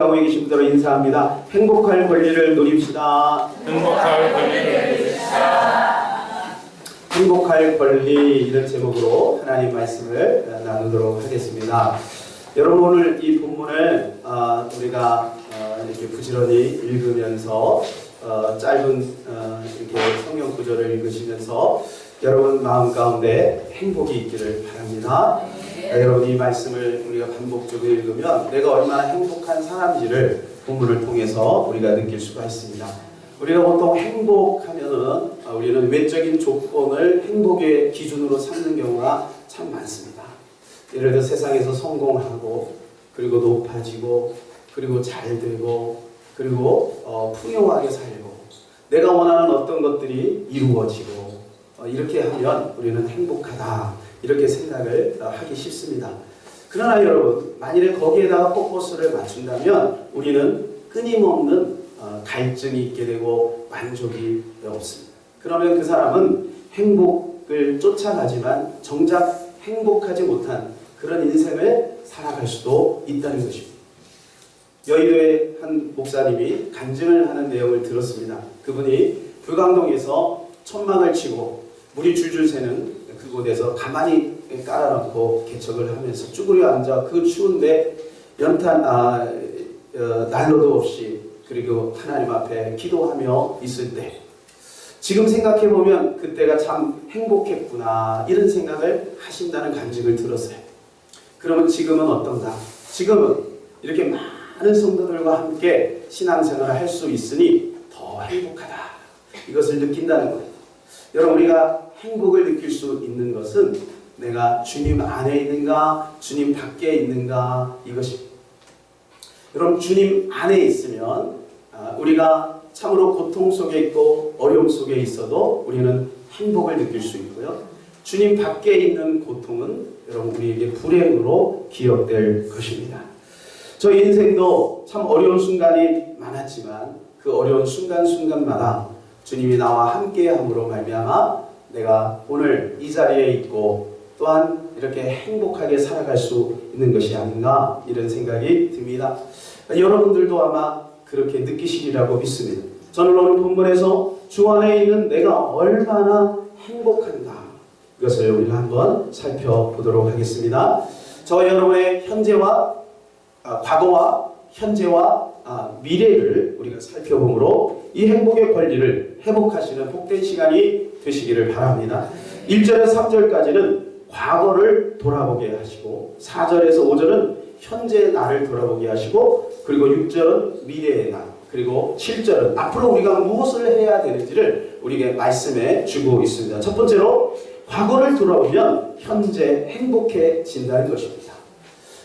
하고 계신 분들을 인사합니다. 행복할 권리를 누립시다. 행복할 권리를 누립시다. 행복할 권리, 이런 제목으로 하나님 말씀을 나누도록 하겠습니다. 여러분, 오늘 이 본문을 우리가 이렇게 부지런히 읽으면서 짧은 이렇게 성경 구절을 읽으시면서 여러분 마음 가운데 행복이 있기를 바랍니다. 여러분, 이 말씀을 우리가 반복적으로 읽으면 내가 얼마나 행복한 사람인지를 본문을 통해서 우리가 느낄 수가 있습니다. 우리가 보통 행복하면은 우리는 외적인 조건을 행복의 기준으로 삼는 경우가 참 많습니다. 예를 들어 세상에서 성공하고, 그리고 높아지고, 그리고 잘 되고, 그리고 풍요하게 살고, 내가 원하는 어떤 것들이 이루어지고, 이렇게 하면 우리는 행복하다, 이렇게 생각을 하기 쉽습니다. 그러나 여러분, 만일에 거기에다가 포커스를 맞춘다면 우리는 끊임없는 갈증이 있게 되고 만족이 없습니다. 그러면 그 사람은 행복을 쫓아가지만 정작 행복하지 못한 그런 인생을 살아갈 수도 있다는 것입니다. 여의도의 한 목사님이 간증을 하는 내용을 들었습니다. 그분이 불광동에서 천막을 치고 물이 줄줄 새는 그곳에서 가만히 깔아놓고 개척을 하면서 쭈그려 앉아 그 추운데 연탄 난로도 없이, 그리고 하나님 앞에 기도하며 있을 때, 지금 생각해보면 그때가 참 행복했구나, 이런 생각을 하신다는 간증을 들었어요. 그러면 지금은 어떤가? 지금은 이렇게 많은 성도들과 함께 신앙생활을 할 수 있으니 더 행복하다, 이것을 느낀다는 거예요. 여러분, 우리가 행복을 느낄 수 있는 것은 내가 주님 안에 있는가, 주님 밖에 있는가, 이것입니다. 여러분, 주님 안에 있으면 우리가 참으로 고통 속에 있고 어려움 속에 있어도 우리는 행복을 느낄 수 있고요. 주님 밖에 있는 고통은 여러분 우리에게 불행으로 기억될 것입니다. 저 인생도 참 어려운 순간이 많았지만 그 어려운 순간순간마다 주님이 나와 함께함으로 말미암아 내가 오늘 이 자리에 있고 또한 이렇게 행복하게 살아갈 수 있는 것이 아닌가, 이런 생각이 듭니다. 여러분들도 아마 그렇게 느끼시리라고 믿습니다. 저는 오늘 본문에서 주 안에 있는 내가 얼마나 행복한가, 이것을 우리가 한번 살펴보도록 하겠습니다. 저 여러분의 현재와 과거와 현재와 미래를 우리가 살펴보므로 이 행복의 권리를 회복하시는 복된 시간이 되시기를 바랍니다. 1절에서 3절까지는 과거를 돌아보게 하시고, 4절에서 5절은 현재의 나를 돌아보게 하시고, 그리고 6절은 미래의 나, 그리고 7절은 앞으로 우리가 무엇을 해야 되는지를 우리에게 말씀해 주고 있습니다. 첫 번째로, 과거를 돌아보면 현재 행복해진다는 것입니다.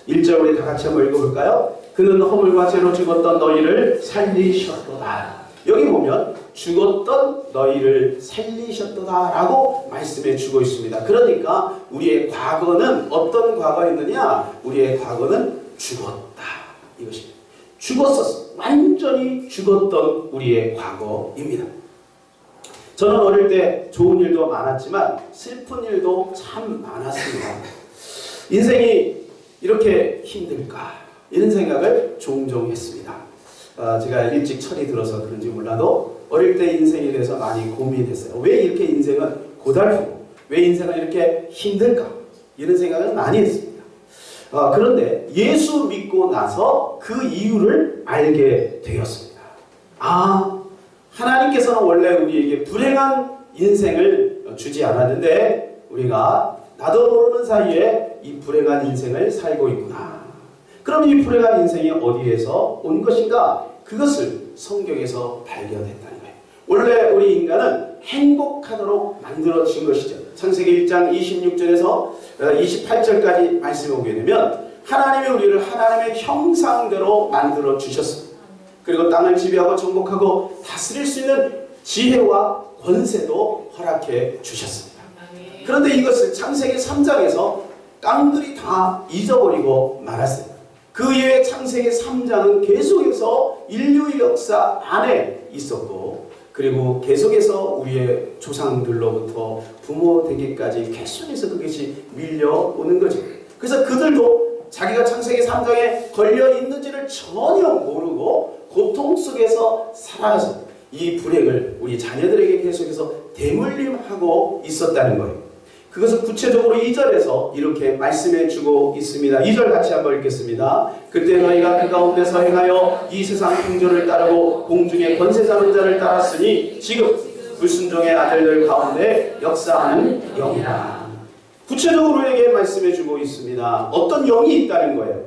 1절 우리 다 같이 한번 읽어볼까요? 그는 허물과 죄로 죽었던 너희를 살리셨도다. 여기 보면 죽었던 너희를 살리셨도다 라고 말씀해 주고 있습니다. 그러니까 우리의 과거는 어떤 과거였느냐? 우리의 과거는 죽었다, 이것입니다. 죽었었어. 완전히 죽었던 우리의 과거입니다. 저는 어릴 때 좋은 일도 많았지만 슬픈 일도 참 많았습니다. 인생이 이렇게 힘들까? 이런 생각을 종종 했습니다. 제가 일찍 철이 들어서 그런지 몰라도 어릴 때 인생에 대해서 많이 고민했어요. 왜 이렇게 인생은 고달프고, 왜 인생은 이렇게 힘들까? 이런 생각을 많이 했습니다. 그런데 예수 믿고 나서 그 이유를 알게 되었습니다. 하나님께서는 원래 우리에게 불행한 인생을 주지 않았는데 우리가 나도 모르는 사이에 이 불행한 인생을 살고 있구나. 그럼 이 불행한 인생이 어디에서 온 것인가? 그것을 성경에서 발견했다는 거예요. 원래 우리 인간은 행복하도록 만들어진 것이죠. 창세기 1장 26절에서 28절까지 말씀을 보게 되면 하나님이 우리를 하나님의 형상대로 만들어 주셨습니다. 그리고 땅을 지배하고 정복하고 다스릴 수 있는 지혜와 권세도 허락해 주셨습니다. 그런데 이것을 창세기 3장에서 깡들이 다 잊어버리고 말았습니다. 그 이후에 창세기 3장은 계속해서 인류의 역사 안에 있었고, 그리고 계속해서 우리의 조상들로부터 부모 되기까지 계속해서 그것이 밀려오는 거죠. 그래서 그들도 자기가 창세기 3장에 걸려 있는지를 전혀 모르고 고통 속에서 살아가서 이 불행을 우리 자녀들에게 계속해서 대물림하고 있었다는 거예요. 그것을 구체적으로 2절에서 이렇게 말씀해 주고 있습니다. 2절 같이 한번 읽겠습니다. 그때 너희가 그 가운데서 행하여 이 세상 풍조를 따르고 공중의 권세 잡은 자를 따랐으니 지금 불순종의 아들들 가운데 역사하는 영이라. 구체적으로 우리에게 말씀해 주고 있습니다. 어떤 영이 있다는 거예요.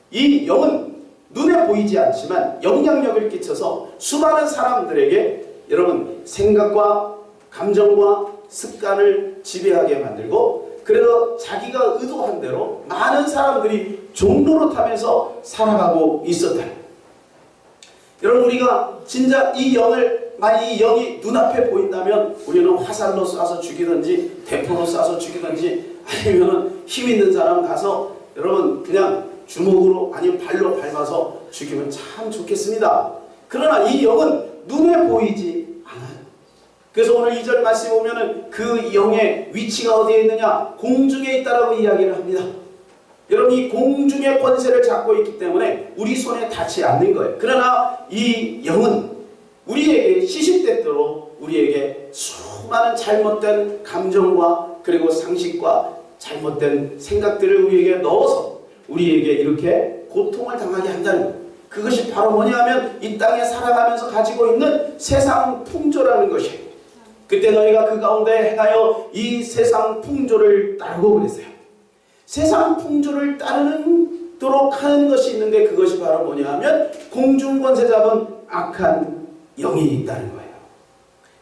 이 영은 눈에 보이지 않지만 영향력을 끼쳐서 수많은 사람들에게 여러분 생각과 감정과 습관을 지배하게 만들고, 그래서 자기가 의도한 대로 많은 사람들이 종노릇하면서 살아가고 있었다. 여러분, 우리가 진짜 이 영이 눈앞에 보인다면 우리는 화살로 쏴서 죽이든지 대포로 쏴서 죽이든지, 아니면 힘 있는 사람 가서 여러분 그냥 주먹으로 아니면 발로 밟아서 죽이면 참 좋겠습니다. 그러나 이 영은 눈에 보이지 않아요. 그래서 오늘 2절 말씀에 보면은 그 영의 위치가 어디에 있느냐? 공중에 있다라고 이야기를 합니다. 여러분, 이 공중의 권세를 잡고 있기 때문에 우리 손에 닿지 않는 거예요. 그러나 이 영은 우리에게 시시때때로 우리에게 수많은 잘못된 감정과 그리고 상식과 잘못된 생각들을 우리에게 넣어서 우리에게 이렇게 고통을 당하게 한다는 거예요. 그것이 바로 뭐냐 하면 이 땅에 살아가면서 가지고 있는 세상 풍조라는 것이에요. 그때 너희가 그 가운데 행하여 이 세상 풍조를 따르고 그랬어요. 세상 풍조를 따르도록 하는 것이 있는데, 그것이 바로 뭐냐 하면 공중권세 잡은 악한 영이 있다는 거예요.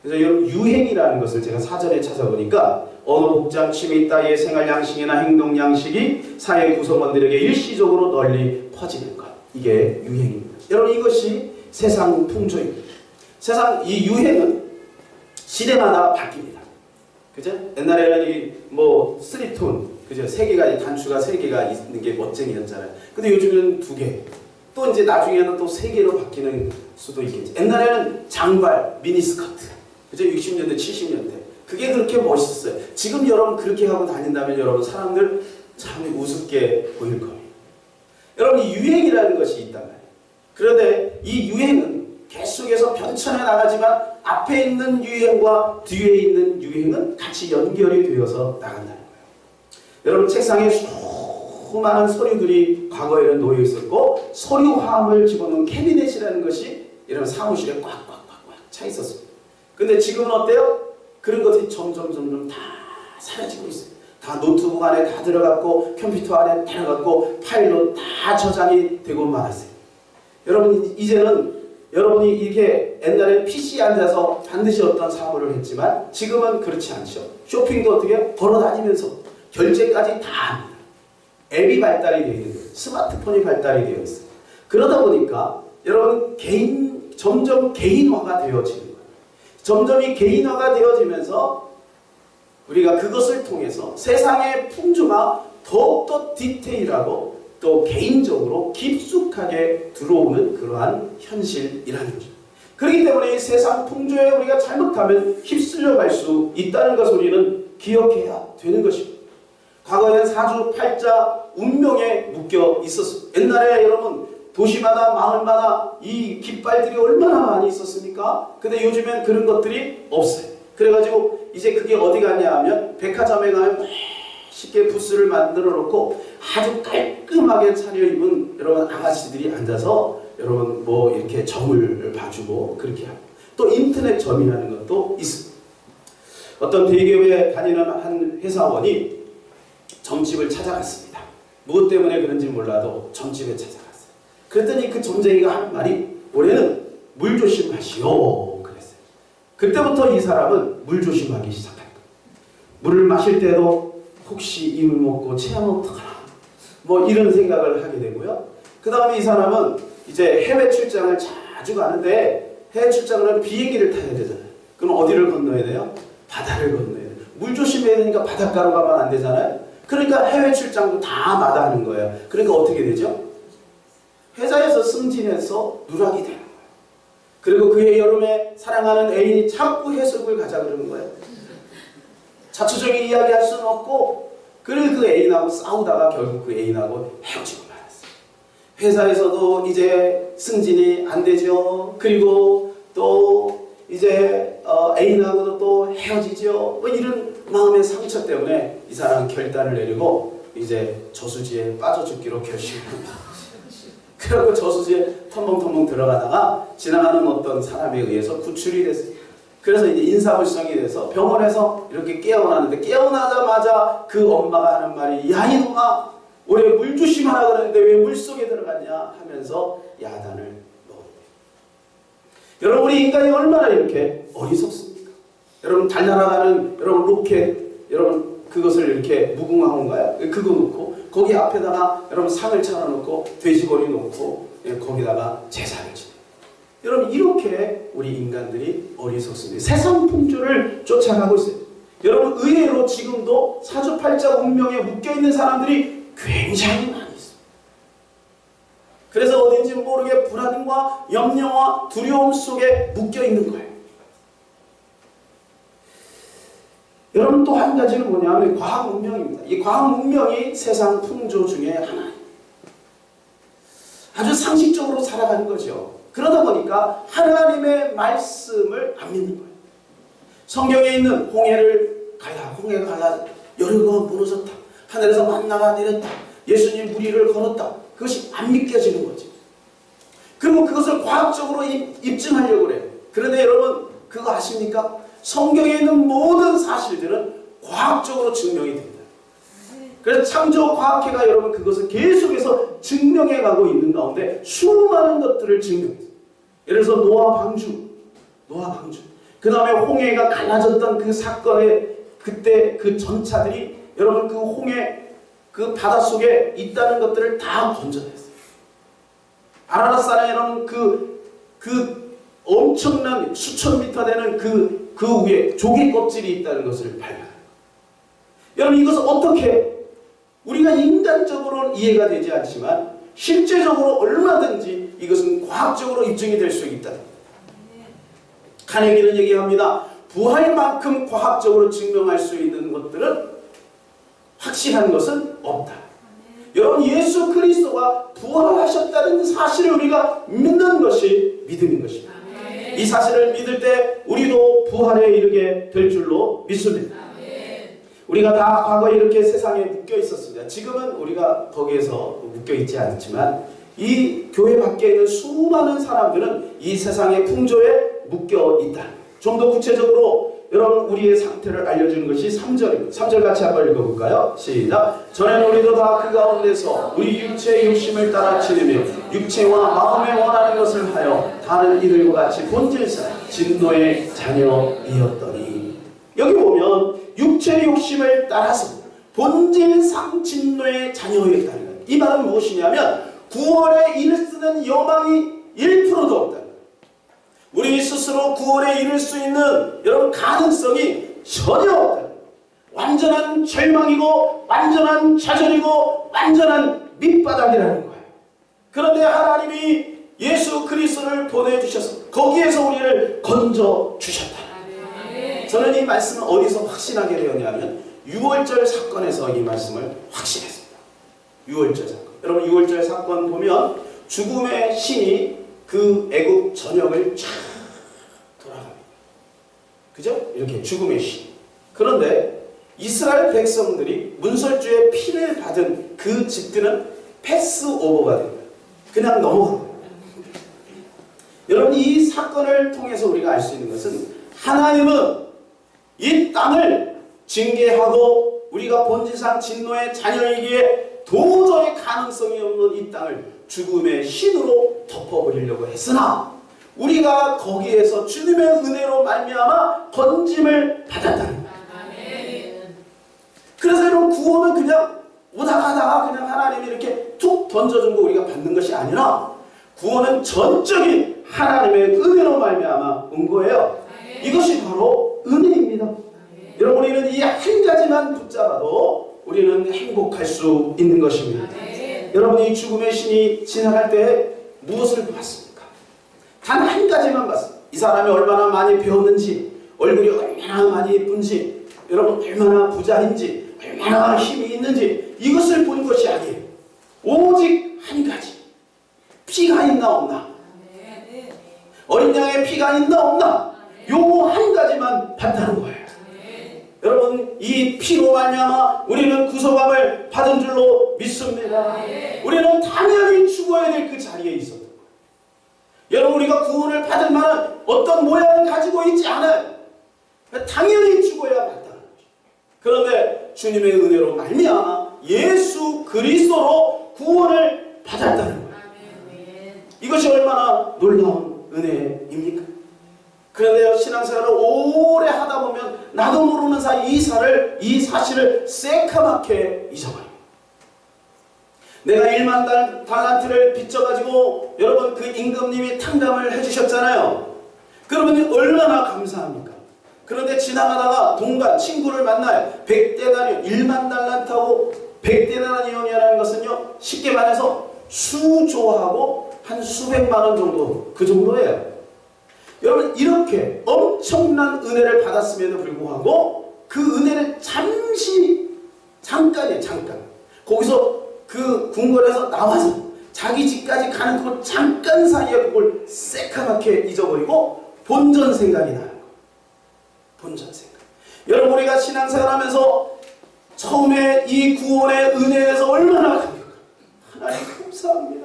그래서 여러분, 유행이라는 것을 제가 사전에 찾아보니까 언어, 복장, 취미 따위의 생활 양식이나 행동 양식이 사회 구성원들에게 일시적으로 널리 퍼지는 것, 이게 유행입니다. 여러분, 이것이 세상 풍조입니다. 세상 이 유행은 시대마다 바뀝니다. 그죠? 옛날에는 스리톤, 그죠? 3개가, 단추가 3개가 있는 게 멋쟁이였잖아요. 근데 요즘은 2개. 또 이제 나중에는 또 3개로 바뀌는 수도 있겠지. 옛날에는 장발, 미니스커트. 그죠? 60년대, 70년대. 그게 그렇게 멋있었어요. 지금 여러분 그렇게 하고 다닌다면 여러분 사람들 참 우습게 보일 겁니다. 여러분, 이 유행이라는 것이 있단 말이에요. 그런데 이 유행은 계속해서 변천해 나가지만 앞에 있는 유행과 뒤에 있는 유행은 같이 연결이 되어서 나간다는 거예요. 여러분, 책상에 수많은 서류들이 과거에는 놓여 있었고, 서류함을 집어넣은 캐비넷이라는 것이 이런 사무실에 꽉꽉꽉꽉 차 있었습니다. 근데 지금은 어때요? 그런 것들이 점점 다 사라지고 있어요. 다 노트북 안에 다 들어갔고, 컴퓨터 안에 들어갔고, 파일로 다 저장이 되고 말았어요. 여러분, 이제는 여러분이 이렇게 옛날에 PC에 앉아서 반드시 어떤 사고를 했지만 지금은 그렇지 않죠. 쇼핑도 어떻게 걸어다니면서 결제까지 다 합니다. 앱이 발달이 되어 있는 거예요. 스마트폰이 발달이 되어 있어요. 그러다 보니까 여러분 점점 개인화가 되어지는 거예요. 점점 이 개인화가 되어지면서 우리가 그것을 통해서 세상의 풍조가 더욱더 디테일하고 또 개인적으로 깊숙하게 들어오는 그러한 현실이라는 거죠. 그렇기 때문에 이 세상 풍조에 우리가 잘못하면 휩쓸려 갈 수 있다는 것을 우리는 기억해야 되는 것입니다. 과거에는 사주팔자 운명에 묶여 있었어요. 옛날에 여러분 도시마다 마을마다 이 깃발들이 얼마나 많이 있었습니까? 근데 요즘엔 그런 것들이 없어요. 그래가지고 이제 그게 어디 갔냐 하면 백화점에 가면 쉽게 부스를 만들어 놓고 아주 깔끔하게 차려입은 여러분 아가씨들이 앉아서 여러분 이렇게 점을 봐주고 그렇게 하고, 또 인터넷점이라는 것도 있습니다. 어떤 대기업에 다니는 한 회사원이 점집을 찾아갔습니다. 무엇 때문에 그런지 몰라도 점집에 찾아갔어요. 그랬더니 그 점쟁이가 한 말이 올해는 물 조심하시오 그랬어요. 그때부터 이 사람은 물 조심하기 시작한 거예요. 물을 마실 때도 혹시 이물 먹고 체하면 어떡하나 이런 생각을 하게 되고요. 그 다음에 이 사람은 이제 해외 출장을 자주 가는데, 해외 출장은 비행기를 타야 되잖아요. 그럼 어디를 건너야 돼요? 바다를 건너야 돼요. 물 조심해야 되니까 바닷가로 가면 안 되잖아요. 그러니까 해외 출장도 다 마다하는 거예요. 그러니까 어떻게 되죠? 회사에서 승진해서 누락이 되는 거예요. 그리고 그의 여름에 사랑하는 애인이 자꾸 해석을 가자 그러는 거예요. 자초적인 이야기 할 수는 없고 그리고 그 애인하고 싸우다가 결국 그 애인하고 헤어지고 말았어요. 회사에서도 이제 승진이 안 되죠. 그리고 또 이제 애인하고도 또 헤어지죠. 뭐 이런 마음의 상처 때문에 이 사람은 결단을 내리고 이제 저수지에 빠져 죽기로 결심합니다. 그리고 저수지에 텀벙텀벙 들어가다가 지나가는 어떤 사람에 의해서 구출이 됐어요. 그래서 이제 인사불성이 돼서 병원에서 이렇게 깨어나는데, 깨어나자마자 그 엄마가 하는 말이, 야 이놈아, 올해 물 조심하라 그러는데 왜 물속에 들어갔냐 하면서 야단을 먹었대요. 여러분, 우리 인간이 얼마나 이렇게 어리석습니까? 여러분, 달 날아가는 여러분 로켓, 여러분 그것을 이렇게 무궁화호인가요? 그거 놓고 거기 앞에다가 여러분 상을 차려놓고 돼지고기 놓고 거기다가 제사를 지내요. 여러분, 이렇게 우리 인간들이 어리석습니다. 세상 풍조를 쫓아가고 있어요. 여러분, 의외로 지금도 사주팔자 운명에 묶여있는 사람들이 굉장히 많이 있어요. 그래서 어딘지 모르게 불안과 염려와 두려움 속에 묶여있는 거예요. 여러분, 또 한 가지는 뭐냐면 과학 문명입니다. 이 과학 문명이 세상 풍조 중에 하나예요. 아주 상식적으로 살아가는 거죠. 그러다 보니까 하나님의 말씀을 안 믿는 거예요. 성경에 있는 홍해가 갈라 여리고가 무너졌다, 하늘에서 만나가 내렸다, 예수님 무리를 걸었다, 그것이 안 믿겨지는 거죠. 그리고 그것을 과학적으로 입증하려고 그래요. 그런데 여러분, 그거 아십니까? 성경에 있는 모든 사실들은 과학적으로 증명이 됩니다. 그래서 창조과학회가 여러분 그것을 계속해서 증명해 가고 있는 가운데 수많은 것들을 증명했어요. 예를 들어서 노아 방주. 그 다음에 홍해가 갈라졌던 그 사건에 그때 그 전차들이 여러분 그 홍해 그 바닷속에 있다는 것들을 다 건져냈어요. 아라랏산에 여러분 그 엄청난 수천 미터 되는 그 위에 조개 껍질이 있다는 것을 발견합니다. 여러분, 이것은 어떻게 우리가 인간적으로는 이해가 되지 않지만 실제적으로 얼마든지 이것은 과학적으로 입증이 될 수 있다. 카네기는 얘기합니다. 부활만큼 과학적으로 증명할 수 있는 것들은 확실한 것은 없다. 여러분, 예수 그리스도가 부활하셨다는 사실을 우리가 믿는 것이 믿음인 것입니다. 이 사실을 믿을 때 우리도 부활에 이르게 될 줄로 믿습니다. 우리가 다 과거에 이렇게 세상에 묶여 있었습니다. 지금은 우리가 거기에서 묶여 있지 않지만 이 교회 밖에 있는 수많은 사람들은 이 세상의 풍조에 묶여 있다. 좀 더 구체적으로 여러분 우리의 상태를 알려주는 것이 3절입니다. 3절 같이 한번 읽어볼까요? 시작. 전에는 우리도 다 그 가운데서 우리 육체의 욕심을 따라 지내며 육체와 마음에 원하는 것을 하여 다른 이들과 같이 본질상 진노의 자녀이었더니, 여기 보면 육체의 욕심을 따라서 본질상 진노의 자녀였다는 거예요. 이 말은 무엇이냐면 구원에 이를 쓰는 여망이 1%도 없다. 우리 스스로 구원에 이를 수 있는 여러분 가능성이 전혀 없다. 완전한 절망이고 완전한 좌절이고 완전한 밑바닥이라는 거예요. 그런데 하나님이 예수 그리스도를 보내주셔서 거기에서 우리를 건져주셨다. 저는 이 말씀을 어디서 확신하게 되었냐면 6월절 사건에서 이 말씀을 확신했습니다. 6월절 사건. 여러분 6월절 사건 보면 죽음의 신이 그 애국 전역을 쫙 돌아갑니다. 그죠? 이렇게 죽음의 신. 그런데 이스라엘 백성들이 문설주의 피를 받은 그 집들은 패스오버가 됩니다. 그냥 넘어갑니다. 여러분, 이 사건을 통해서 우리가 알 수 있는 것은 하나님은 이 땅을 징계하고 우리가 본질상 진노의 자녀이기에 도저히 가능성이 없는 이 땅을 죽음의 신으로 덮어버리려고 했으나 우리가 거기에서 주님의 은혜로 말미암아 건짐을 받았다는 거예요. 그래서 여러분, 구원은 그냥 오다 가다가 그냥 하나님이 이렇게 툭 던져준 거 우리가 받는 것이 아니라 구원은 전적인 하나님의 은혜로 말미암아 온 거예요. 이것이 바로 은혜입니다. 여러분, 우리는 이 한 가지만 붙잡아도 우리는 행복할 수 있는 것입니다. 여러분, 이 죽음의 신이 지나갈 때 무엇을 봤습니까? 단 한 가지만 봤습니다. 이 사람이 얼마나 많이 배웠는지, 얼굴이 얼마나 많이 예쁜지, 여러분 얼마나 부자인지, 얼마나 힘이 있는지 이것을 본 것이 아니에요. 오직 한 가지. 피가 있나 없나? 어린 양의 피가 있나 없나? 요 한 가지만 봤다는 거예요. 여러분, 이 피로 말미암아 우리는 구속함을 받은 줄로 믿습니다. 우리는 당연히 죽어야 될 그 자리에 있었던 거예요. 여러분, 우리가 구원을 받을 만한 어떤 모양을 가지고 있지 않아요. 당연히 죽어야 마땅한 거죠. 그런데 주님의 은혜로 말미암아 예수 그리스도로 구원을 받았다는 거예요. 이것이 얼마나 놀라운 은혜입니까? 그런데 신앙생활을 오래 하다 보면 나도 모르는 사이 이 사실을 새카맣게 잊어버립니다. 내가 1만 달란트를 빚져가지고 여러분 그 임금님이 탕감을 해주셨잖아요. 그러면 얼마나 감사합니까? 그런데 지나가다가 동간 친구를 만나요. 100데나리온, 1만 달란트하고 100데나리온이라는 것은요, 쉽게 말해서 수조하고 한 수백만 원 정도, 그 정도예요. 여러분, 이렇게 엄청난 은혜를 받았음에도 불구하고 그 은혜를 잠깐 거기서 그 궁궐에서 나와서 자기 집까지 가는 그 잠깐 사이에 그걸 새카맣게 잊어버리고 본전 생각이 나는 거예요. 본전 생각. 여러분, 우리가 신앙생활하면서 처음에 이 구원의 은혜에 대해서 얼마나 감격합니다. 하나님 감사합니다.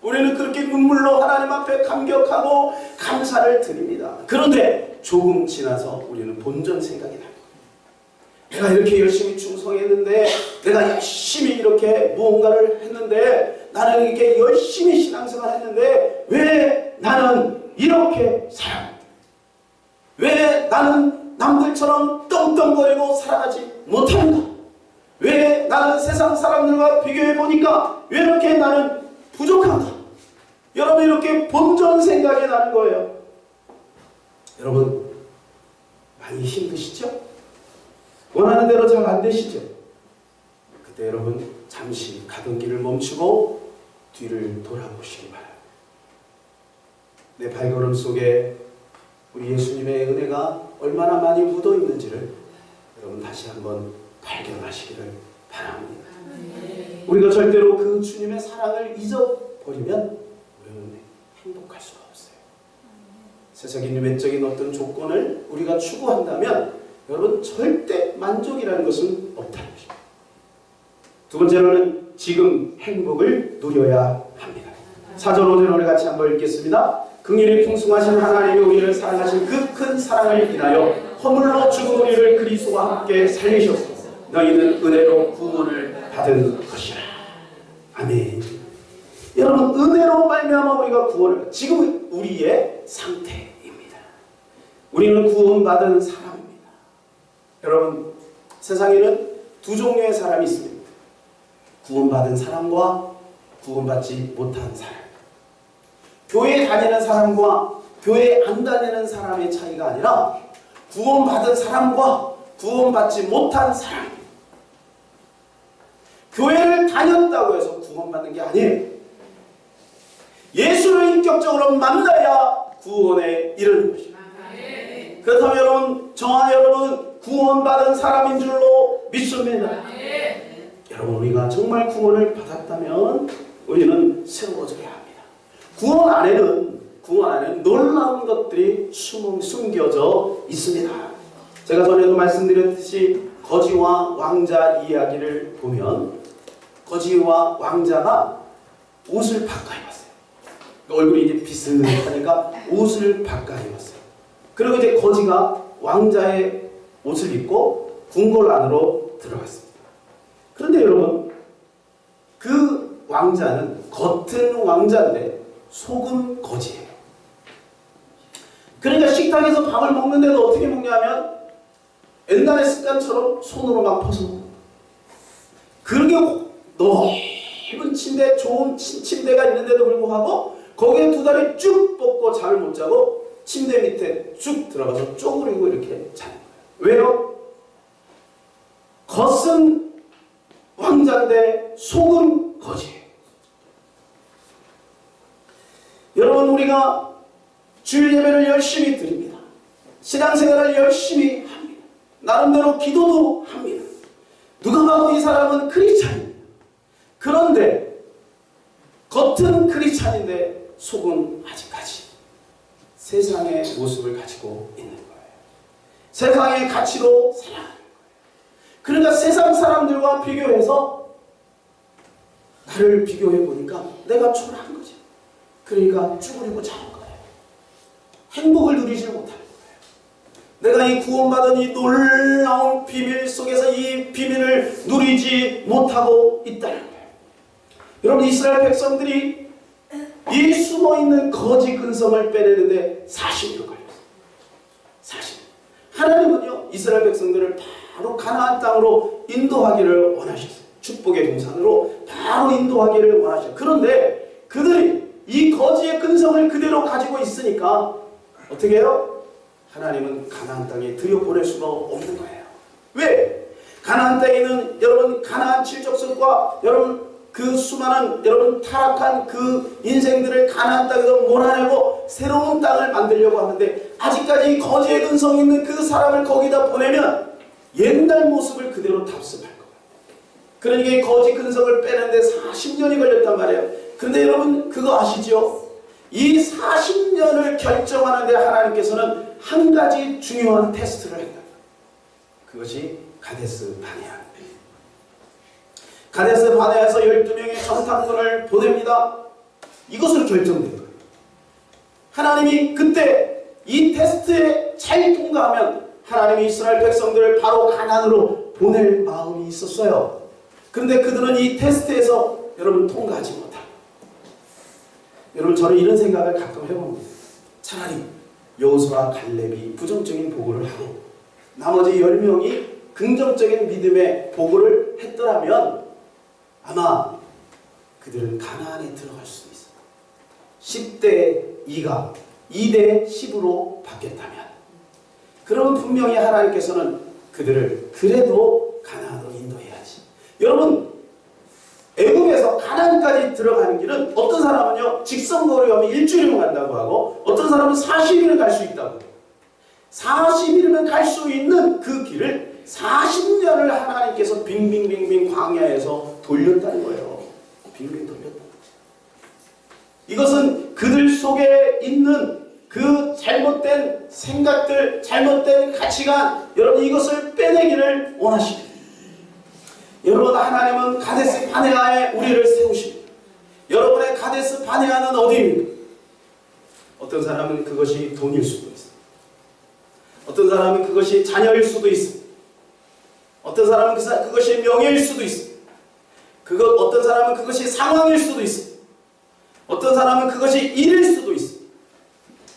우리는 그렇게 눈물로 하나님 앞에 감격하고 감사를 드립니다. 그런데 조금 지나서 우리는 본전 생각이 납니다. 내가 이렇게 열심히 충성했는데, 내가 열심히 이렇게 무언가를 했는데, 나는 이렇게 열심히 신앙생활 했는데 왜 나는 이렇게 살아갑니다. 왜 나는 남들처럼 떵떵거리고 살아가지 못하는가? 왜 나는 세상 사람들과 비교해보니까 왜 이렇게 나는 부족한가? 여러분, 이렇게 본전 생각이 나는 거예요. 여러분, 많이 힘드시죠? 원하는 대로 잘 안 되시죠? 그때 여러분, 잠시 가던 길을 멈추고 뒤를 돌아보시기 바랍니다. 내 발걸음 속에 우리 예수님의 은혜가 얼마나 많이 묻어 있는지를 여러분 다시 한번 발견하시기를 바랍니다. 우리가 절대로 그 주님의 사랑을 잊어버리면 우리는 행복할 수가 없어요. 세상적인 외적인 어떤 조건을 우리가 추구한다면 여러분 절대 만족이라는 것은 없다는 것입니다. 두 번째로는 지금 행복을 누려야 합니다. 4절 5절 우리 같이 한번 읽겠습니다. 긍휼이 풍성하신 하나님이 우리를 사랑하신 그 큰 사랑을 인하여 허물로 죽은 우리를 그리스도와 함께 살리셨소. 너희는 은혜로 구원을 받은 것이라. 아멘. 여러분, 은혜로 말미암아 우리가 구원을, 지금 우리의 상태입니다. 우리는 구원받은 사람입니다. 여러분, 세상에는 두 종류의 사람이 있습니다. 구원받은 사람과 구원받지 못한 사람. 교회 다니는 사람과 교회 안 다니는 사람의 차이가 아니라 구원받은 사람과 구원받지 못한 사람. 교회를 다녔다고 해서 구원받는 게 아니에요. 예수를 인격적으로 만나야 구원에 이르는 것입니다. 그렇다면 여러분, 저와 여러분 구원받은 사람인 줄로 믿습니다. 여러분, 우리가 정말 구원을 받았다면 우리는 새로워져야 합니다. 구원 안에는 놀라운 것들이 숨겨져 있습니다. 제가 전에도 말씀드렸듯이 거지와 왕자 이야기를 보면 거지와 왕자가 옷을 바꿔 입었어요. 얼굴이 이제 비슷하니까 옷을 바꿔 입었어요. 그리고 이제 거지가 왕자의 옷을 입고 궁궐 안으로 들어갔습니다. 그런데 여러분, 그 왕자는 겉은 왕자인데 속은 거지예요. 그러니까 식탁에서 밥을 먹는데도 어떻게 먹냐면 옛날의 습관처럼 손으로 막 퍼서 먹는 거예요. 그렇게 넓은 침대, 좋은 침대가 있는데도 불구하고 거기에 두 다리 쭉 뻗고 잠을 못 자고 침대 밑에 쭉 들어가서 쪼그리고 이렇게 자는 거예요. 왜요? 겉은 왕자인데 속은 거지예요. 여러분, 우리가 주일 예배를 열심히 드립니다. 신앙생활을 열심히 합니다. 나름대로 기도도 합니다. 누가 봐도 이 사람은 크리스찬입니다. 그런데 겉은 크리스찬인데 속은 아직까지 세상의 모습을 가지고 있는 거예요. 세상의 가치로 살아가는 거예요. 그러니까 세상 사람들과 비교해서 나를 비교해 보니까 내가 초라한 거죠. 그러니까 죽으려고 자는 거예요. 행복을 누리지 못하는 거예요. 내가 이 구원받은 이 놀라운 비밀 속에서 이 비밀을 누리지 못하고 있다는 거예요. 여러분, 이스라엘 백성들이 이 숨어있는 거짓 근성을 빼내는데 40년 걸렸어요. 40년. 하나님은요, 이스라엘 백성들을 바로 가나안 땅으로 인도하기를 원하셨어요. 축복의 동산으로 바로 인도하기를 원하셨어요. 그런데 그들이 이 거짓의 근성을 그대로 가지고 있으니까 어떻게 해요? 하나님은 가나안 땅에 들여보낼 수가 없는 거예요. 왜? 가나안 땅에는 여러분 가나안 칠족속과 여러분 그 수많은 여러분 타락한 그 인생들을 가나안 땅에서 몰아내고 새로운 땅을 만들려고 하는데 아직까지 거지의 근성이 있는 그 사람을 거기다 보내면 옛날 모습을 그대로 답습할 거예요. 그러니까 이 거지 근성을 빼는데 40년이 걸렸단 말이에요. 그런데 여러분 그거 아시죠? 이 40년을 결정하는데 하나님께서는 한 가지 중요한 테스트를 했다. 그것이 가데스 바네아. 가데스 바네아에서 12명의 정탐꾼을 보냅니다. 이것으로 결정된 거예요. 하나님이 그때 이 테스트에 잘 통과하면 하나님이 이스라엘 백성들을 바로 가나안으로 보낼 마음이 있었어요. 그런데 그들은 이 테스트에서 여러분 통과하지 못합니다. 여러분 저는 이런 생각을 가끔 해봅니다. 차라리 여호수아와 갈렙이 부정적인 보고를 하고 나머지 10명이 긍정적인 믿음의 보고를 했더라면 아마 그들은 가나안에 들어갈 수 있어요. 10대 2가 2대 10으로 바뀌었다면 그러면 분명히 하나님께서는 그들을 그래도 가나안으로 인도해야지. 여러분 애굽에서 가나안까지 들어가는 길은 어떤 사람은요 직선거리로 하면 일주일이면 간다고 하고 어떤 사람은 40일을 갈 수 있다고 해요. 40일이면 갈 수 있는 그 길을 40년을 하나님께서 빙빙빙빙 광야에서 돌렸다는 거예요. 빙빙 돌렸다. 이것은 그들 속에 있는 그 잘못된 생각들, 잘못된 가치관, 여러분 이것을 빼내기를 원하십니다. 여러분 하나님은 가데스 바네아에 우리를 세우십니다. 여러분의 가데스 바네아는 어디입니까? 어떤 사람은 그것이 돈일 수도 있습니다. 어떤 사람은 그것이 자녀일 수도 있습니다. 어떤 사람은 그것이 명예일 수도 있습니다. 어떤 사람은 그것이 상황일 수도 있습니다. 어떤 사람은 그것이 일일 수도 있습니다.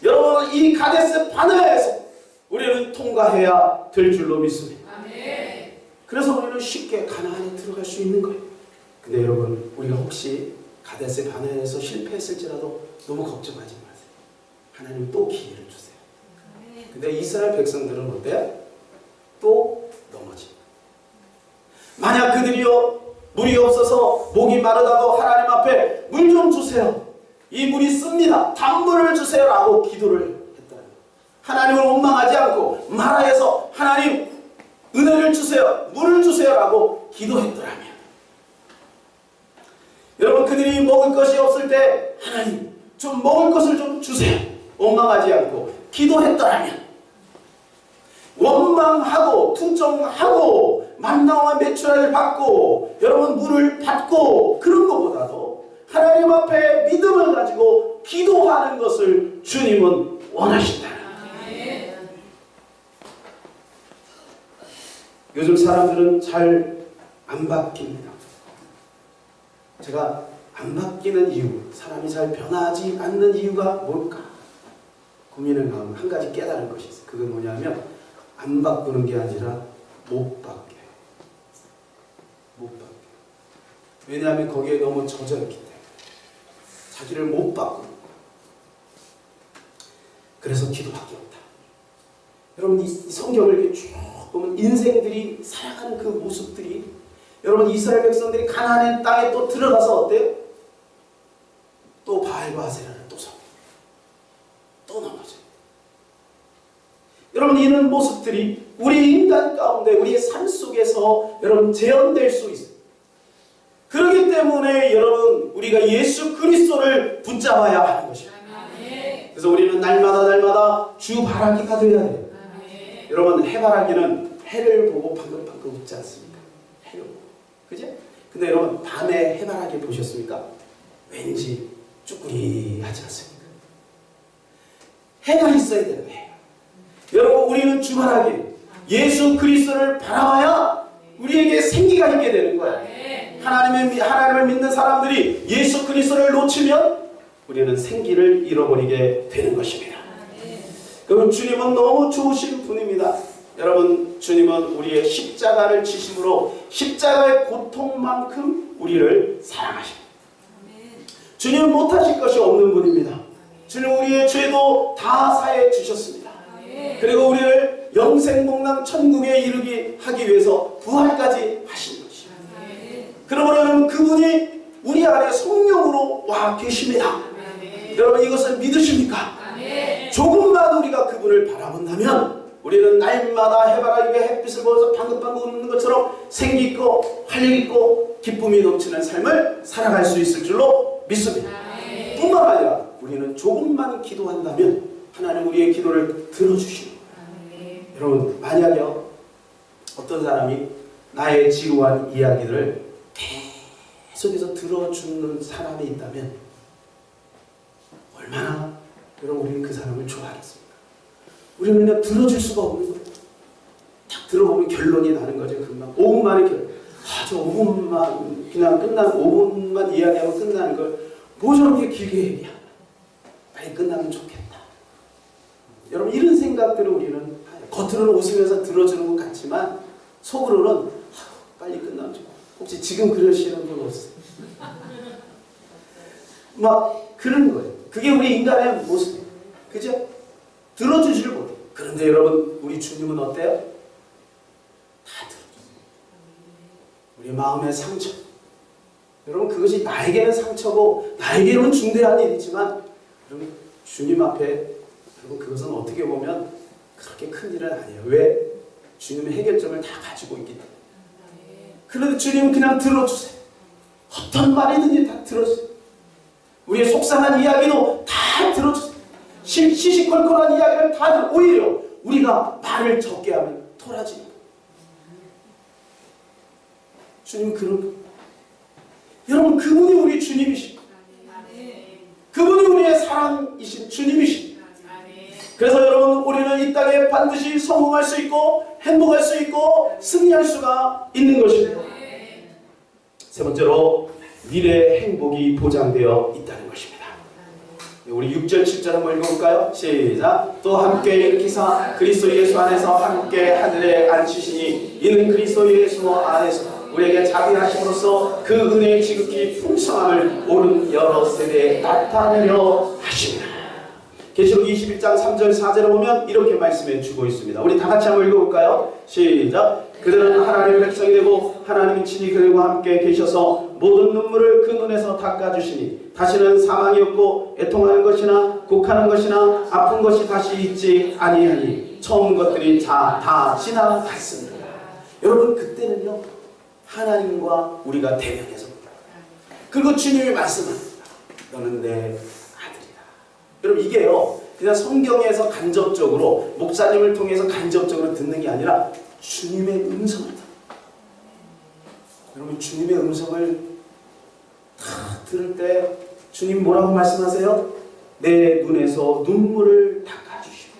여러분 이 가데스 바네아에서 우리는 통과해야 될 줄로 믿습니다. 그래서 우리는 쉽게 가나안에 들어갈 수 있는 거예요. 근데 여러분 우리가 혹시 가데스 바네아에서 실패했을지라도 너무 걱정하지 마세요. 하나님 또 기회를 주세요. 근데 이스라엘 백성들은 어때요? 또 넘어집니다. 만약 그들이요 물이 없어서 목이 마르다고 하나님 앞에 물 좀 주세요. 이 물이 씁니다. 단물을 주세요 라고 기도를 했다. 하나님을 원망하지 않고 마라에서 하나님 은혜를 주세요. 물을 주세요 라고 기도했더라면 여러분 그들이 먹을 것이 없을 때 하나님 좀 먹을 것을 좀 주세요. 원망하지 않고 기도했더라면 원망하고 투정하고 만나와 메추라를 받고 여러분 물을 받고 그런 것보다도 하나님 앞에 믿음을 가지고 기도하는 것을 주님은 원하신다. 요즘 사람들은 잘 안 바뀝니다. 제가 안 바뀌는 이유, 사람이 잘 변하지 않는 이유가 뭘까? 고민을 하면 한 가지 깨달은 것이 있어요. 그건 뭐냐면 안 바꾸는 게 아니라 못 바뀌어요. 못 바뀌어요. 왜냐하면 거기에 너무 젖어있기 때문에 자기를 못 바꾸는 거예요. 그래서 기도밖에 없다. 여러분 이 성경을 이렇게 쭉 보면 인생들이 살아가는 그 모습들이 여러분 이스라엘 백성들이 가나안 땅에 또 들어가서 어때요? 또 바알과 아세라를 또 섬기고 또 넘어져요. 여러분 이런 모습들이 우리 인간 가운데 우리의 삶 속에서 여러분 재현될 수 있어요. 그렇기 때문에 여러분 우리가 예수 그리스도를 붙잡아야 하는 것입니다. 그래서 우리는 날마다 주 바라기가 되어야 돼요. 여러분 해바라기는 해를 보고 방긋방긋 웃지 않습니까? 해를 보고. 그죠? 근데 여러분 밤에 해바라기 보셨습니까? 왠지 쭈꾸리하지 않습니까? 해가 있어야 돼요. 해. 여러분 우리는 주 바라기 예수 그리스도를 바라봐야 우리에게 생기가 있게 되는 거예요. 하나님을 믿는 사람들이 예수 그리스도를 놓치면 우리는 생기를 잃어버리게 되는 것입니다. 그럼 주님은 너무 좋으신 분입니다. 여러분 주님은 우리의 십자가를 지심으로 십자가의 고통만큼 우리를 사랑하십니다. 주님은 못하실 것이 없는 분입니다. 주님 우리의 죄도 다 사해 주셨습니다. 그리고 우리를 영생복락 천국에 이르게 하기 위해서 부활까지 하신 것입니다. 그러므로 여러분 그분이 우리 안에 성령으로 와 계십니다. 여러분 이것을 믿으십니까? 조금만 우리가 그분을 바라본다면 우리는 날마다 해바라기가 햇빛을 보면서 방긋방긋 웃는 것처럼 생기 있고 활력 있고 기쁨이 넘치는 삶을 살아갈 수 있을 줄로 믿습니다. 뿐만 아니라 우리는 조금만 기도한다면 하나님 우리의 기도를 들어주시는 거예요. 여러분 만약에요 어떤 사람이 나의 지루한 이야기를 계속해서 들어주는 사람이 있다면 얼마나 여러분 우리는 그 사람을 좋아하겠습니까? 우리는 그냥 들어줄 수가 없는 거예요. 딱 들어보면 결론이 나는 거죠. 금방 5분 만에 결론. 저 5분만 그냥 끝나는 5분만 이야기하고 끝나는 걸 뭐 저렇게 길게 얘기하나. 빨리 끝나면 좋겠다. 여러분 이런 생각들을 우리는 겉으로는 웃으면서 들어주는 것 같지만 속으로는 빨리 끝나면 좋겠다. 혹시 지금 그러시는 분 없어요? 막 그런 거예요. 그게 우리 인간의 모습이에요. 그죠? 들어주지를 못해요. 그런데 여러분 우리 주님은 어때요? 다 들어주세요. 우리 마음의 상처. 여러분 그것이 나에게는 상처고 나에게는 중대한 일이지만 여러분 주님 앞에 여러분 그것은 어떻게 보면 그렇게 큰 일은 아니에요. 왜? 주님의 해결점을 다 가지고 있기 때문에. 그런데 주님은 그냥 들어주세요. 어떤 말이든지 다 들어주세요. 우리의 속상한 이야기도 다 들어주세요. 시시콜콜한 이야기를 다 들어. 오히려 우리가 말을 적게 하면 토라집니다. 주님은 그런 거. 여러분 그분이 우리 주님이십니다. 그분이 우리의 사랑이신 주님이십니다. 그래서 여러분 우리는 이 땅에 반드시 성공할 수 있고 행복할 수 있고 승리할 수가 있는 것입니다. 세 번째로 미래의 행복이 보장되어 있다는 것입니다. 우리 6절 7절 한번 읽어볼까요? 시작. 또 함께 일으키사 그리스도 예수 안에서 함께 하늘에 앉히시니 이는 그리스도 예수 안에서 우리에게 자비하심으로써 그 은혜의 지극히 풍성함을 오는 여러 세대에 나타내려 하십니다. 계시록 21장 3절 4절에 보면 이렇게 말씀해 주고 있습니다. 우리 다 같이 한번 읽어볼까요? 시작. 그들은 하나님의 백성이 되고 하나님이 친히 그들과 함께 계셔서 모든 눈물을 그 눈에서 닦아주시니 다시는 사망이 없고 애통하는 것이나 곡하는 것이나 아픈 것이 다시 있지 아니하니 처음 것들이 다 지나갔습니다. 여러분 그때는요 하나님과 우리가 대면해서 그리고 주님이 말씀합니다. 너는 내 아들이다. 여러분 이게요 그냥 성경에서 간접적으로 목사님을 통해서 간접적으로 듣는 게 아니라 주님의 음성을 듣는 여러분 주님의 음성을 다 들을 때 주님 뭐라고 말씀하세요? 내 눈에서 눈물을 닦아주시고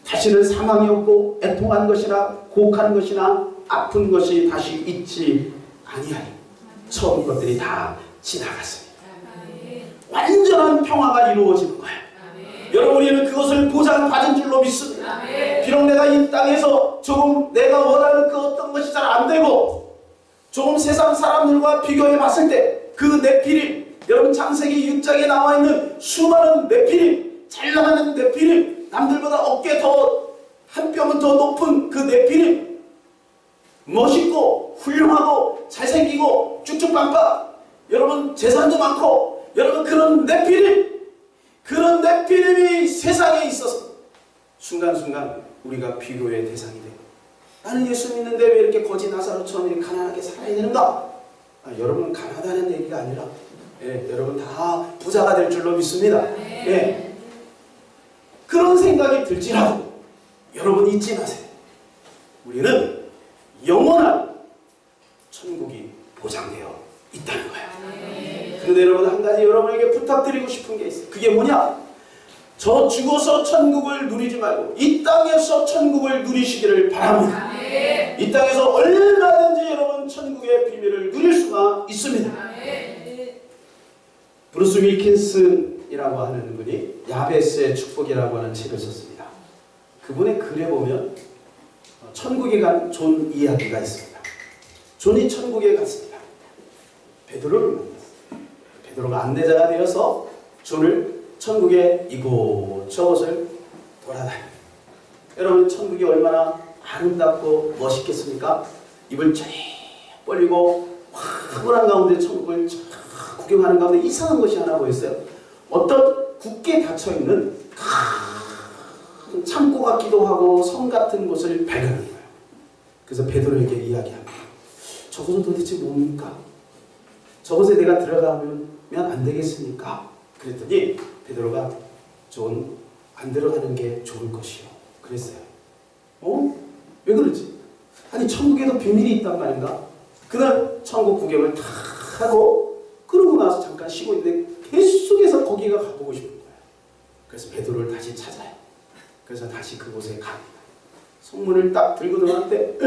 다시는 사망이 없고 애통하는 것이나 곡하는 것이나 아픈 것이 다시 있지 아니하니 처음 것들이 다 지나갔습니다. 완전한 평화가 이루어지는 거예요. 여러분 우리는 그것을 보장받은 줄로 믿습니다. 비록 내가 이 땅에서 조금 내가 원하는 그 어떤 것이 잘 안되고 조금 세상 사람들과 비교해 봤을 때 그 네피림 여러분 창세기 6장에 나와있는 수많은 네피림 잘 나가는 네피림 남들보다 어깨 더 한 뼘은 더 높은 그 네피림 멋있고 훌륭하고 잘생기고 쭉쭉빵빵 여러분 재산도 많고 여러분 그런 네피림이 세상에 있어서 순간순간 우리가 비교의 대상이 돼요. 나는 예수 믿는데 왜 이렇게 거지 나사로처럼 이렇게 가난하게 살아야 되는가? 여러분 가난하다는 얘기가 아니라 여러분 다 부자가 될 줄로 믿습니다. 그런 생각이 들지라도 여러분 잊지 마세요. 우리는 영원한 천국이 보장되어 있다는 거예요. 그런데 여러분 한 가지 여러분에게 부탁드리고 싶은 게 있어요. 그게 뭐냐? 저 죽어서 천국을 누리지 말고 이 땅에서 천국을 누리시기를 바랍니다. 이 땅에서 얼마든지 여러분 천국의 비밀을 누릴 수가 있습니다. 브루스 윌킨슨이라고 하는 분이 야베스의 축복이라고 하는 책을 썼습니다. 그분의 글에 보면 천국에 간 존 이야기가 있습니다. 존이 천국에 갔습니다. 베드로를 만났어요. 베드로가 안내자가 되어서 존을 천국의 이곳저곳을 돌아다닙니다. 여러분 천국이 얼마나 아름답고 멋있겠습니까? 입을 쫙 벌리고 황홀한 가운데 천국을 쫙 구경하는 가운데 이상한 것이 하나 보였어요. 어떤 굳게 닫혀있는 큰 창고 같기도 하고 성 같은 곳을 발견한 거예요. 그래서 베드로에게 이야기합니다. 저것은 도대체 뭡니까? 저것에 내가 들어가면 안 되겠습니까? 그랬더니 베드로가 좀 안 들어가는 게 좋을 것이요. 그랬어요. 왜 그러지? 아니 천국에도 비밀이 있단 말인가? 그날 천국 구경을 다 하고 그러고 나서 잠깐 쉬고 있는데 계속해서 거기가 가보고 싶은 거예요. 그래서 베드로를 다시 찾아요. 그래서 다시 그곳에 갑니다. 성문을 딱 들고 들어갔는데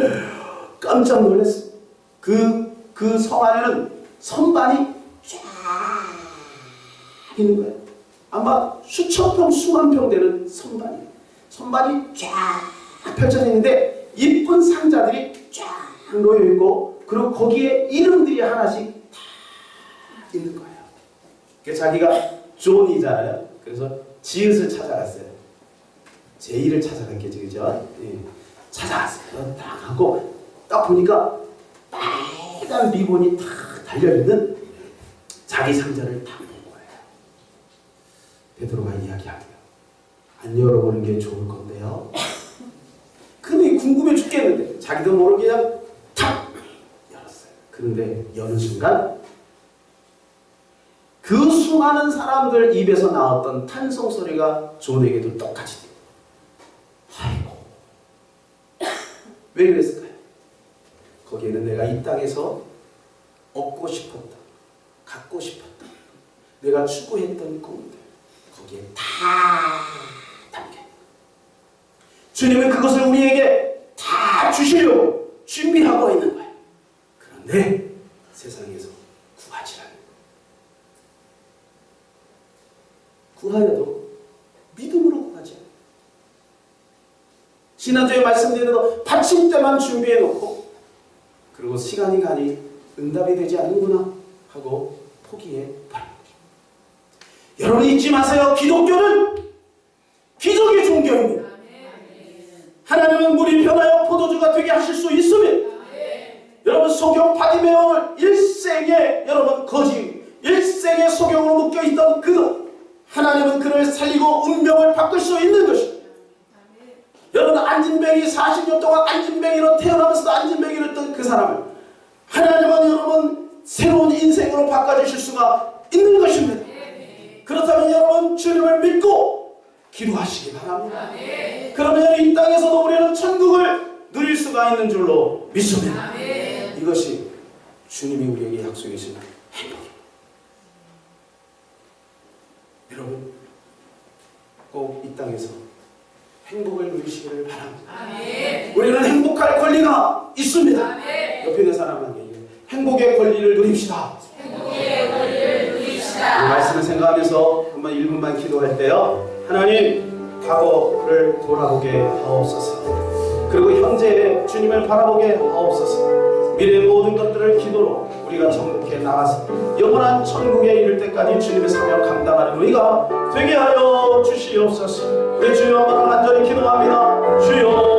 깜짝 놀랐어요. 그 성 안에는 선반이 쫙 있는 거예요. 아마 수천 평, 수만 평 되는 선반이에요. 선반이 쫙 펼쳐져 있는데 이쁜 상자들이 쫙 놓여 있고 그리고 거기에 이름들이 하나씩 다 있는 거예요. 그래서 자기가 존이잖아요. 그래서 지읒을 찾아갔어요. 제이를 찾아갔겠죠, 그죠? 찾아갔어요. 딱 하고 딱 보니까 빨간 리본이 탁 달려있는 자기 상자를 딱 본 거예요. 베드로가 이야기하고요. 안 열어보는 게 좋을 건데요. 근데 궁금해 죽겠는데 자기도 모르게 그냥 탁 열었어요. 그런데 여는 순간 그 수많은 사람들 입에서 나왔던 탄성 소리가 존에게도 똑같이 돼요. 아이고, 왜 그랬을까요? 거기에는 내가 이 땅에서 얻고 싶었다, 갖고 싶었다, 내가 추구했던 꿈들 거기에 다 담겨. 주님은 그것을 우리에게 다 주시려고 준비하고 있는 거예요. 그런데 세상에서 구하지라는 구하여도 믿음으로 구하지 않아요. 지난주에 말씀드린 대로 받침대만 준비해놓고 그리고 시간이 가니 응답이 되지 않는구나 하고 포기해버립니다. 여러분 잊지 마세요. 기독교는 기적의 종교입니다. 하나님은 물이 변하여 포도주가 되게 하실 수 있습니다. 여러분 소경 바디메오를 일생에 여러분 거지 일생에 소경으로 묶여있던 그도 하나님은 그를 살리고 운명을 바꿀 수 있는 것입니다. 여러분 안진뱅이 40년 동안 안진뱅이로 태어나면서도 안진뱅이로 했던 그 사람을 하나님은 여러분 새로운 인생으로 바꿔주실 수가 있는 것입니다. 그렇다면 여러분 주님을 믿고 기도하시기 바랍니다. 그러면 이 땅에서도 우리는 천국을 누릴 수가 있는 줄로 믿습니다. 이것이 주님이 우리에게 약속해 주신 행복입니다. 여러분 꼭 이 땅에서 행복을 누리시기를 바랍니다. 우리는 행복할 권리가 있습니다. 옆에 있는 사람에게 행복의 권리를 누립시다. 이 말씀을 생각하면서 한번 1분만 기도할 때요. 하나님 과거를 돌아보게 하옵소서. 그리고 현재의 주님을 바라보게 하옵소서. 미래의 모든 것들을 기도로 우리가 정복해 나가서 영원한 천국에 이를 때까지 주님의 사명 감당하는 우리가 되게 하여 주시옵소서. 우리 주여 한번 간절히 기도합니다. 주여